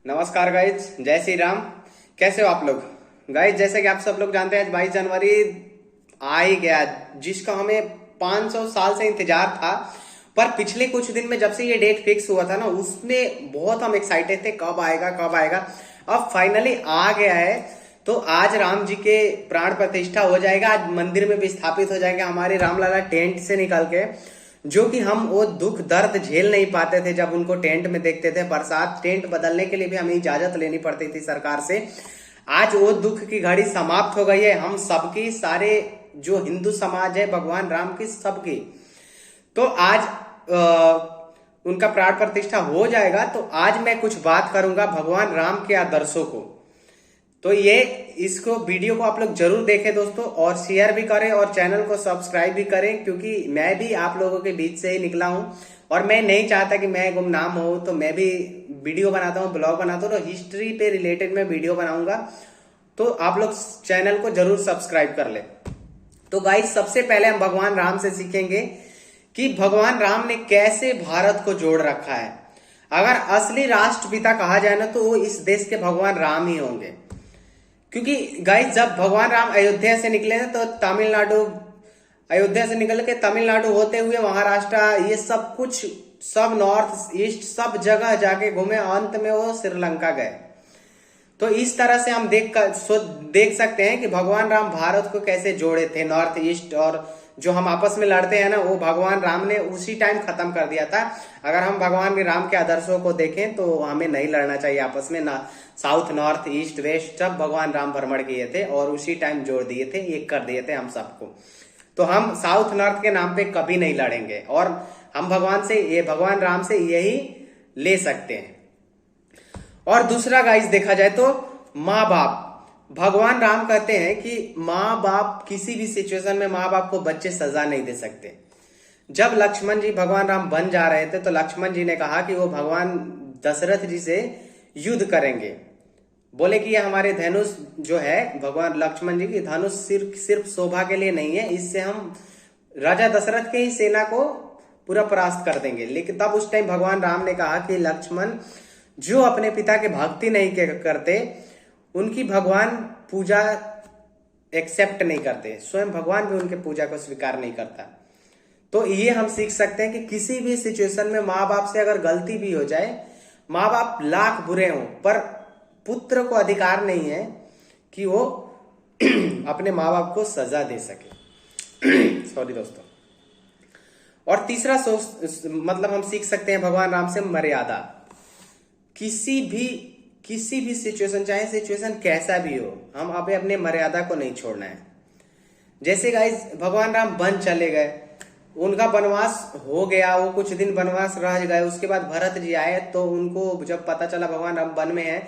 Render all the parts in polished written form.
नमस्कार गाइज, जय श्री राम। कैसे हो आप लोग गाइज? जैसे कि आप सब लोग जानते हैं, आज 22 जनवरी आ ही गया, जिसका हमें 500 साल से इंतजार था। पर पिछले कुछ दिन में जब से ये डेट फिक्स हुआ था ना, उसमें बहुत हम एक्साइटेड थे, कब आएगा कब आएगा। अब फाइनली आ गया है। तो आज राम जी के प्राण प्रतिष्ठा हो जाएगा, आज मंदिर में भी स्थापित हो जाएंगे हमारे रामलला टेंट से निकल के। जो कि हम वो दुख दर्द झेल नहीं पाते थे जब उनको टेंट में देखते थे। बरसात टेंट बदलने के लिए भी हमें इजाजत लेनी पड़ती थी सरकार से। आज वो दुख की घड़ी समाप्त हो गई है। हम सबकी, सारे जो हिंदू समाज है, भगवान राम की सबकी, तो आज उनका प्राण प्रतिष्ठा हो जाएगा। तो आज मैं कुछ बात करूंगा भगवान राम के आदर्शों को। तो ये इसको वीडियो को आप लोग जरूर देखें दोस्तों, और शेयर भी करें और चैनल को सब्सक्राइब भी करें, क्योंकि मैं भी आप लोगों के बीच से ही निकला हूं और मैं नहीं चाहता कि मैं गुमनाम हो। तो मैं भी वीडियो बनाता हूं, ब्लॉग बनाता हूं, तो हिस्ट्री पे रिलेटेड मैं वीडियो बनाऊंगा। तो आप लोग चैनल को जरूर सब्सक्राइब कर ले। तो गाइस, सबसे पहले हम भगवान राम से सीखेंगे कि भगवान राम ने कैसे भारत को जोड़ रखा है। अगर असली राष्ट्रपिता कहा जाए ना, तो वो इस देश के भगवान राम ही होंगे। क्योंकि गाइस, जब भगवान राम अयोध्या से निकले ना, तो तमिलनाडु, अयोध्या से निकल के तमिलनाडु होते हुए महाराष्ट्र, ये सब कुछ, सब नॉर्थ ईस्ट, सब जगह जाके घूमे, अंत में वो श्रीलंका गए। तो इस तरह से हम देख सकते हैं कि भगवान राम भारत को कैसे जोड़े थे। नॉर्थ ईस्ट और जो हम आपस में लड़ते हैं ना, वो भगवान राम ने उसी टाइम खत्म कर दिया था। अगर हम भगवान राम के आदर्शों को देखें तो हमें नहीं लड़ना चाहिए आपस में ना। साउथ, नॉर्थ, ईस्ट, वेस्ट सब भगवान राम भ्रमण किए थे और उसी टाइम जोड़ दिए थे, एक कर दिए थे हम सबको। तो हम साउथ नॉर्थ के नाम पे कभी नहीं लड़ेंगे और हम भगवान राम से यही ले सकते हैं। और दूसरा गाइस, देखा जाए तो माँ बाप, भगवान राम कहते हैं कि माँ बाप, किसी भी सिचुएशन में माँ बाप को बच्चे सजा नहीं दे सकते। जब लक्ष्मण जी भगवान राम बन जा रहे थे, तो लक्ष्मण जी ने कहा कि वो भगवान दशरथ जी से युद्ध करेंगे। बोले कि ये हमारे धनुष जो है, भगवान लक्ष्मण जी की धनुष सिर्फ शोभा के लिए नहीं है, इससे हम राजा दशरथ के ही सेना को पूरा परास्त कर देंगे। लेकिन तब उस टाइम भगवान राम ने कहा कि लक्ष्मण, जो अपने पिता की भक्ति नहीं करते, उनकी भगवान पूजा एक्सेप्ट नहीं करते, स्वयं भगवान भी उनके पूजा को स्वीकार नहीं करता। तो ये हम सीख सकते हैं कि किसी भी सिचुएशन में माँ बाप से अगर गलती भी हो जाए, माँ बाप लाख बुरे हों, पर पुत्र को अधिकार नहीं है कि वो अपने माँ बाप को सजा दे सके। सॉरी दोस्तों। और तीसरा मतलब हम सीख सकते हैं भगवान राम से मर्यादा। किसी भी सिचुएशन, चाहे सिचुएशन कैसा भी हो, हम अभी अपने मर्यादा को नहीं छोड़ना है। जैसे गाइस, भगवान राम वन चले गए, उनका वनवास हो गया, वो कुछ दिन वनवास रह गए। उसके बाद भरत जी आए, तो उनको जब पता चला भगवान राम वन में है,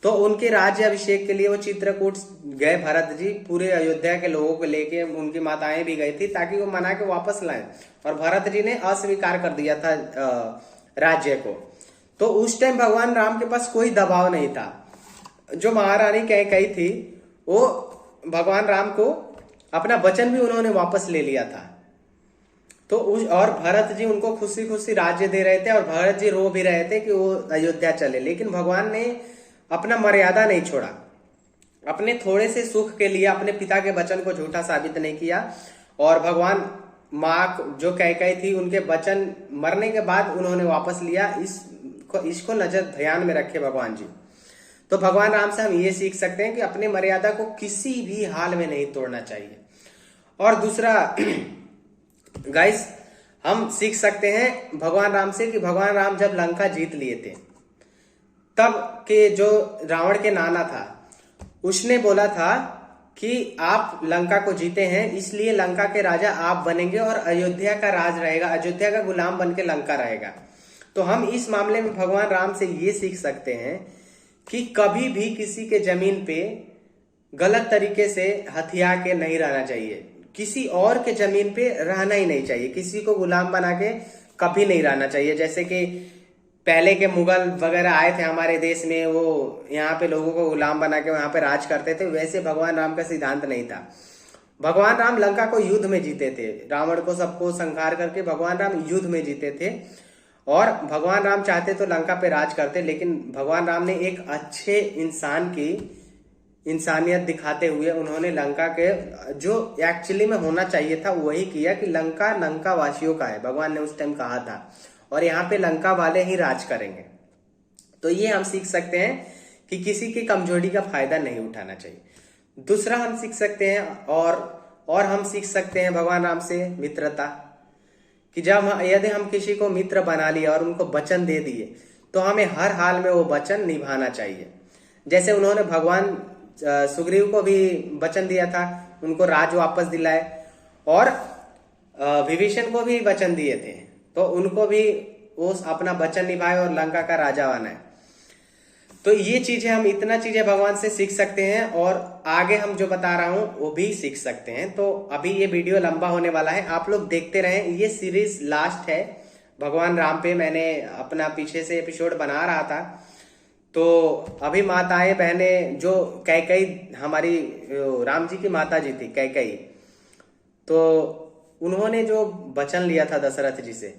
तो उनके राज्य अभिषेक के लिए वो चित्रकूट गए भरत जी। पूरे अयोध्या के लोगों को लेके, उनकी माताएं भी गई थी ताकि वो मना के वापस लाएं, और भरत जी ने अस्वीकार कर दिया था राज्य को। तो उस टाइम भगवान राम के पास कोई दबाव नहीं था। जो महारानी कैकेयी थी, वो भगवान राम को अपना वचन भी उन्होंने वापस ले लिया था। तो और भरत जी उनको खुशी खुशी राज्य दे रहे थे, और भरत जी रो भी रहे थे कि वो अयोध्या चले। लेकिन भगवान ने अपना मर्यादा नहीं छोड़ा। अपने थोड़े से सुख के लिए अपने पिता के वचन को झूठा साबित नहीं किया। और भगवान माँ जो कैकेयी थी, उनके वचन मरने के बाद उन्होंने वापस लिया। इसको नजर ध्यान में रखे भगवान जी। तो भगवान राम से हम ये सीख सकते हैं कि अपने मर्यादा को किसी भी हाल में नहीं तोड़ना चाहिए। और दूसरा गाइस, हम सीख सकते हैं भगवान राम से कि भगवान राम जब लंका जीत लिए थे, तब के जो रावण के नाना था, उसने बोला था कि आप लंका को जीते हैं, इसलिए लंका के राजा आप बनेंगे और अयोध्या का राज रहेगा, अयोध्या का गुलाम बन के लंका रहेगा। तो हम इस मामले में भगवान राम से ये सीख सकते हैं कि कभी भी किसी के जमीन पे गलत तरीके से हथिया के नहीं रहना चाहिए। किसी और के जमीन पे रहना ही नहीं चाहिए, किसी को गुलाम बना के कभी नहीं रहना चाहिए। जैसे कि पहले के मुगल वगैरह आए थे हमारे देश में, वो यहाँ पे लोगों को गुलाम बना के वहां पे राज करते थे, वैसे भगवान राम का सिद्धांत नहीं था। भगवान राम लंका को युद्ध में जीते थे, रावण को सबको संहार करके भगवान राम युद्ध में जीते थे। और भगवान राम चाहते तो लंका पे राज करते, लेकिन भगवान राम ने एक अच्छे इंसान की इंसानियत दिखाते हुए उन्होंने लंका के जो एक्चुअली में होना चाहिए था वही किया कि लंका लंका वासियों का है, भगवान ने उस टाइम कहा था, और यहाँ पे लंका वाले ही राज करेंगे। तो ये हम सीख सकते हैं कि किसी की कमजोरी का फायदा नहीं उठाना चाहिए। दूसरा हम सीख सकते हैं और हम सीख सकते हैं भगवान राम से मित्रता, कि जब यदि हम किसी को मित्र बना लिया और उनको वचन दे दिए तो हमें हर हाल में वो वचन निभाना चाहिए। जैसे उन्होंने भगवान सुग्रीव को भी वचन दिया था, उनको राज वापस दिलाए, और विभीषण को भी वचन दिए थे, तो उनको भी वो अपना वचन निभाए और लंका का राजा बनाए। तो ये चीजें हम इतना चीजें भगवान से सीख सकते हैं, और आगे हम जो बता रहा हूं वो भी सीख सकते हैं। तो अभी ये वीडियो लंबा होने वाला है, आप लोग देखते रहें। ये सीरीज लास्ट है भगवान राम पे, मैंने अपना पीछे से एपिसोड बना रहा था। तो अभी माताएं बहनें जो कैकेयी, हमारी राम जी की माता जी थी कैकेयी, तो उन्होंने जो वचन लिया था दशरथ जी से,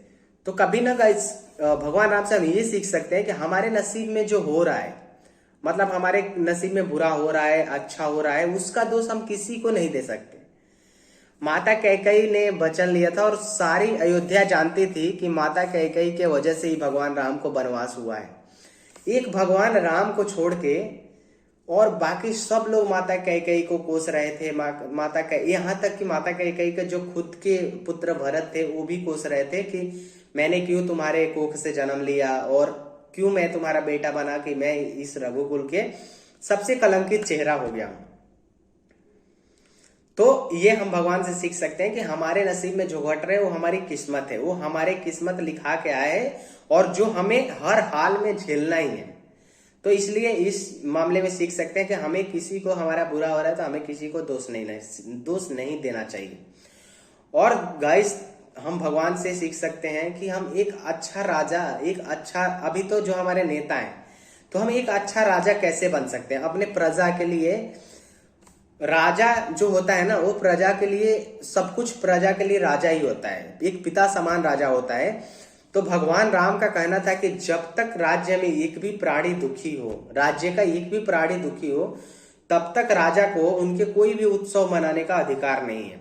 तो कभी ना गाइस भगवान राम से हम ये सीख सकते हैं कि हमारे नसीब में जो हो रहा है, मतलब हमारे नसीब में बुरा हो रहा है अच्छा हो रहा है, उसका दोष हम किसी को नहीं दे सकते। माता कैकेयी ने वचन लिया था और सारी अयोध्या जानती थी कि माता कैकेयी के वजह से ही भगवान राम को वनवास हुआ है। एक भगवान राम को छोड़ के और बाकी सब लोग माता कैकेयी को कोस रहे थे। माता कैकेयी, यहाँ तक कि माता कैकेयी के जो खुद के पुत्र भरत थे वो भी कोस रहे थे कि मैंने क्यों तुम्हारे कोख से जन्म लिया और क्यों मैं तुम्हारा बेटा बना कि मैं इस रघुकुल के सबसे कलंकित चेहरा हो गया। तो ये हम भगवान से सीख सकते हैं कि हमारे नसीब में जो घट रहे वो हमारी किस्मत है, वो हमारे किस्मत लिखा के आए है और जो हमें हर हाल में झेलना ही है। तो इसलिए इस मामले में सीख सकते हैं कि हमें किसी को हमारा बुरा हो रहा है तो हमें किसी को दोष नहीं देना चाहिए। और गाइस हम भगवान से सीख सकते हैं कि हम एक अच्छा राजा, एक अच्छा, अभी तो जो हमारे नेता हैं, तो हम एक अच्छा राजा कैसे बन सकते हैं अपने प्रजा के लिए। राजा जो होता है ना, वो प्रजा के लिए सब कुछ, प्रजा के लिए राजा ही होता है, एक पिता समान राजा होता है। तो भगवान राम का कहना था कि जब तक राज्य में एक भी प्राणी दुखी हो, राज्य का एक भी प्राणी दुखी हो, तब तक राजा को उनके कोई भी उत्सव मनाने का अधिकार नहीं है।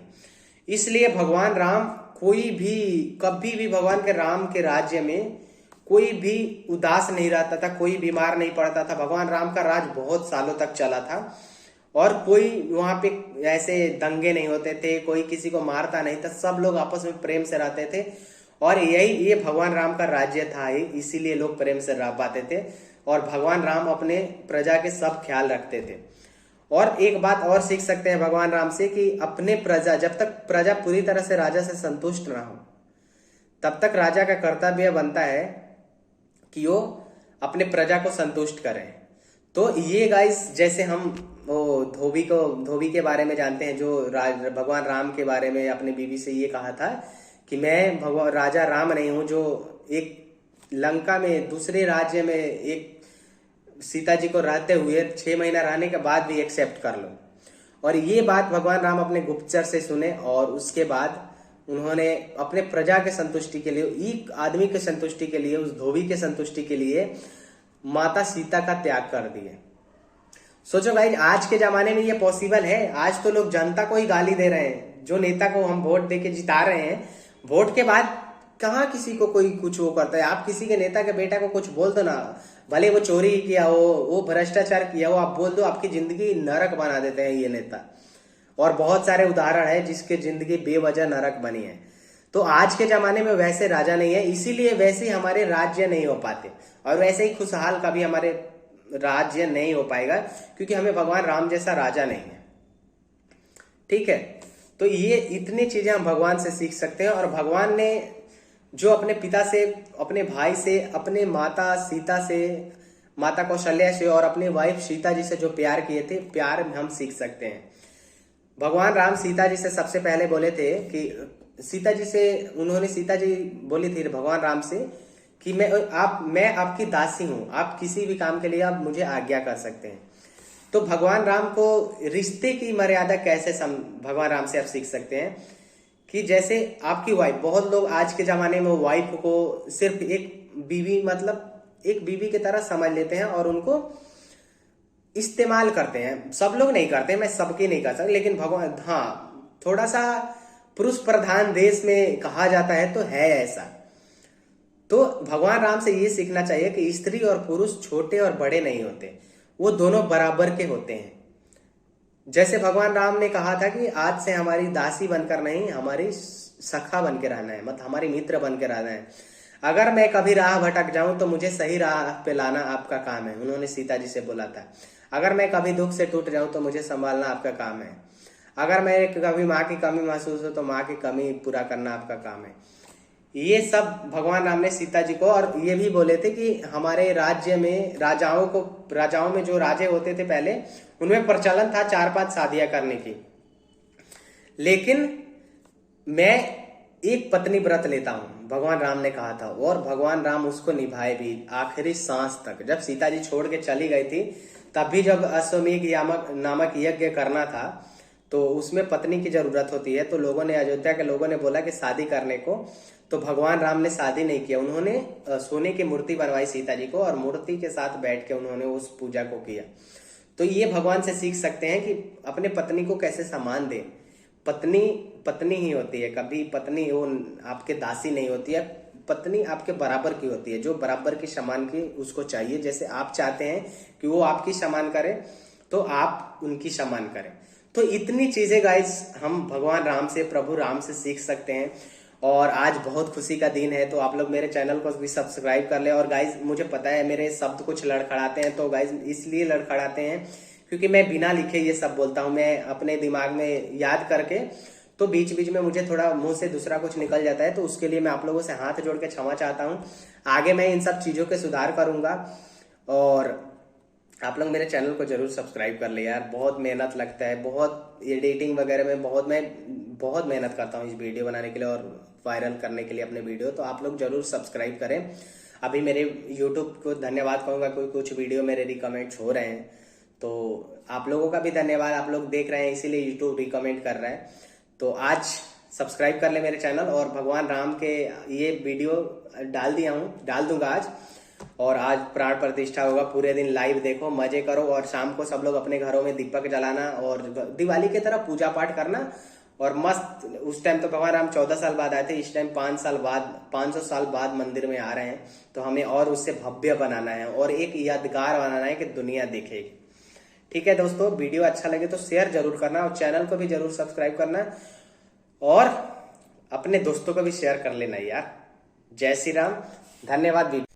इसलिए भगवान राम कोई भी, कभी भी भगवान के राम के राज्य में कोई भी उदास नहीं रहता था, कोई बीमार नहीं पड़ता था। भगवान राम का राज बहुत सालों तक चला था और कोई वहां पे ऐसे दंगे नहीं होते थे, कोई किसी को मारता नहीं था, सब लोग आपस में प्रेम से रहते थे। और ये भगवान राम का राज्य था, इसीलिए लोग प्रेम से रह पाते थे और भगवान राम अपने प्रजा के सब ख्याल रखते थे। और एक बात और सीख सकते हैं भगवान राम से कि अपने प्रजा, जब तक प्रजा पूरी तरह से राजा से संतुष्ट ना हो, तब तक राजा का कर्तव्य बनता है कि वो अपने प्रजा को संतुष्ट करें। तो ये गाइस, जैसे हम वो धोबी के बारे में जानते हैं, जो भगवान राम के बारे में अपने बीवी से ये कहा था कि मैं भगवान राजा राम नहीं हूं जो एक लंका में दूसरे राज्य में एक सीता जी को रहते हुए 6 महीना रहने के बाद भी एक्सेप्ट कर लो। और ये बात भगवान राम अपने गुप्तचर से सुने और उसके बाद उन्होंने अपने प्रजा के संतुष्टि के लिए, एक आदमी के संतुष्टि के लिए, उस धोबी के संतुष्टि के लिए माता सीता का त्याग कर दिए। सोचो भाई, आज के जमाने में ये पॉसिबल है? आज तो लोग जनता को ही गाली दे रहे हैं, जो नेता को हम वोट देके जिता रहे हैं, वोट के बाद कहाँ किसी को कोई कुछ वो करता है। आप किसी के नेता के बेटा को कुछ बोल दो ना, भले वो चोरी किया हो, वो भ्रष्टाचार किया हो, आप बोल दो, आपकी जिंदगी नरक बना देते हैं ये नेता। और बहुत सारे उदाहरण है जिसके जिंदगी बेवजह नरक बनी है। तो आज के जमाने में वैसे राजा नहीं है, इसीलिए वैसे हमारे राज्य नहीं हो पाते और वैसे ही खुशहाल कभी हमारे राज्य नहीं हो पाएगा, क्योंकि हमें भगवान राम जैसा राजा नहीं है। ठीक है, तो ये इतनी चीजें हम भगवान से सीख सकते हैं। और भगवान ने जो अपने पिता से, अपने भाई से, अपने माता सीता से, माता कौशल्या से और अपने वाइफ सीता जी से जो प्यार किए थे, प्यार हम सीख सकते हैं। भगवान राम सीता जी से सबसे पहले बोले थे कि उन्होंने सीता जी बोली थी भगवान राम से कि मैं आपकी दासी हूं, आप किसी भी काम के लिए आप मुझे आज्ञा कर सकते हैं। तो भगवान राम को रिश्ते की मर्यादा कैसे भगवान राम से आप सीख सकते हैं कि जैसे आपकी वाइफ, बहुत लोग आज के जमाने में वाइफ को सिर्फ एक बीवी, मतलब एक बीवी की तरह समझ लेते हैं और उनको इस्तेमाल करते हैं। सब लोग नहीं करते, मैं सबकी नहीं कर सकता, लेकिन भगवान, हाँ, थोड़ा सा पुरुष प्रधान देश में कहा जाता है तो है ऐसा। तो भगवान राम से ये सीखना चाहिए कि स्त्री और पुरुष छोटे और बड़े नहीं होते, वो दोनों बराबर के होते हैं। जैसे भगवान राम ने कहा था कि आज से हमारी दासी बनकर नहीं, हमारी सखा बन के रहना है, मतलब हमारी मित्र बन के रहना है। अगर मैं कभी राह भटक जाऊं तो मुझे सही राह पे लाना आपका काम है, उन्होंने सीता जी से बोला था। अगर मैं कभी दुख से टूट जाऊं तो मुझे संभालना आपका काम है। अगर मैं कभी माँ की कमी महसूस हो तो माँ की कमी पूरा करना आपका काम है। ये सब भगवान राम ने सीता जी को, और ये भी बोले थे कि हमारे राज्य में राजाओं में जो राजे होते थे पहले, उनमें प्रचलन था 4-5 शादियां करने की, लेकिन मैं एक पत्नी व्रत लेता हूं, भगवान राम ने कहा था। और भगवान राम उसको निभाए भी आखिरी सांस तक। जब सीता जी छोड़ के चली गई थी, तब भी जब अश्वमेध नामक यज्ञ करना था तो उसमें पत्नी की जरूरत होती है। तो लोगों ने, अयोध्या के लोगों ने बोला कि शादी करने को, तो भगवान राम ने शादी नहीं किया। उन्होंने सोने की मूर्ति बनवाई सीता जी को और मूर्ति के साथ बैठ के उन्होंने उस पूजा को किया। तो ये भगवान से सीख सकते हैं कि अपने पत्नी को कैसे सम्मान दे। पत्नी पत्नी ही होती है, कभी पत्नी वो आपके दासी नहीं होती है। पत्नी आपके बराबर की होती है, जो बराबर की सम्मान की उसको चाहिए। जैसे आप चाहते हैं कि वो आपकी सम्मान करे तो आप उनकी सम्मान करें। तो इतनी चीजें गाइज हम भगवान राम से, प्रभु राम से सीख सकते हैं। और आज बहुत खुशी का दिन है, तो आप लोग मेरे चैनल को भी सब्सक्राइब कर ले। और गाइज मुझे पता है मेरे शब्द कुछ लड़खड़ाते हैं, तो गाइज इसलिए लड़खड़ाते हैं क्योंकि मैं बिना लिखे ये सब बोलता हूँ, मैं अपने दिमाग में याद करके, तो बीच बीच में मुझे थोड़ा मुंह से दूसरा कुछ निकल जाता है। तो उसके लिए मैं आप लोगों से हाथ जोड़ के क्षमा चाहता हूँ। आगे मैं इन सब चीजों के सुधार करूंगा। और आप लोग मेरे चैनल को जरूर सब्सक्राइब कर ले यार, बहुत मेहनत लगता है, बहुत एडिटिंग वगैरह में मैं बहुत मेहनत करता हूँ इस वीडियो बनाने के लिए और वायरल करने के लिए अपने वीडियो। तो आप लोग जरूर सब्सक्राइब करें। अभी मेरे यूट्यूब को धन्यवाद कहूँगा, कुछ वीडियो मेरे रिकमेंड हो रहे हैं, तो आप लोगों का भी धन्यवाद। आप लोग देख रहे हैं इसीलिए यूट्यूब रिकमेंड कर रहा है। तो आज सब्सक्राइब कर ले मेरे चैनल। और भगवान राम के ये वीडियो डाल दूंगा आज। और आज प्राण प्रतिष्ठा होगा, पूरे दिन लाइव देखो, मजे करो। और शाम को सब लोग अपने घरों में दीपक जलाना और दिवाली की तरह पूजा पाठ करना और मस्त। उस टाइम तो भगवान राम 14 साल बाद आए थे, इस टाइम 500 साल बाद मंदिर में आ रहे हैं। तो हमें और उससे भव्य बनाना है और एक यादगार बनाना है कि दुनिया देखेगी। ठीक है दोस्तों, वीडियो अच्छा लगे तो शेयर जरूर करना और चैनल को भी जरूर सब्सक्राइब करना और अपने दोस्तों को भी शेयर कर लेना यार। जय श्री राम, धन्यवाद।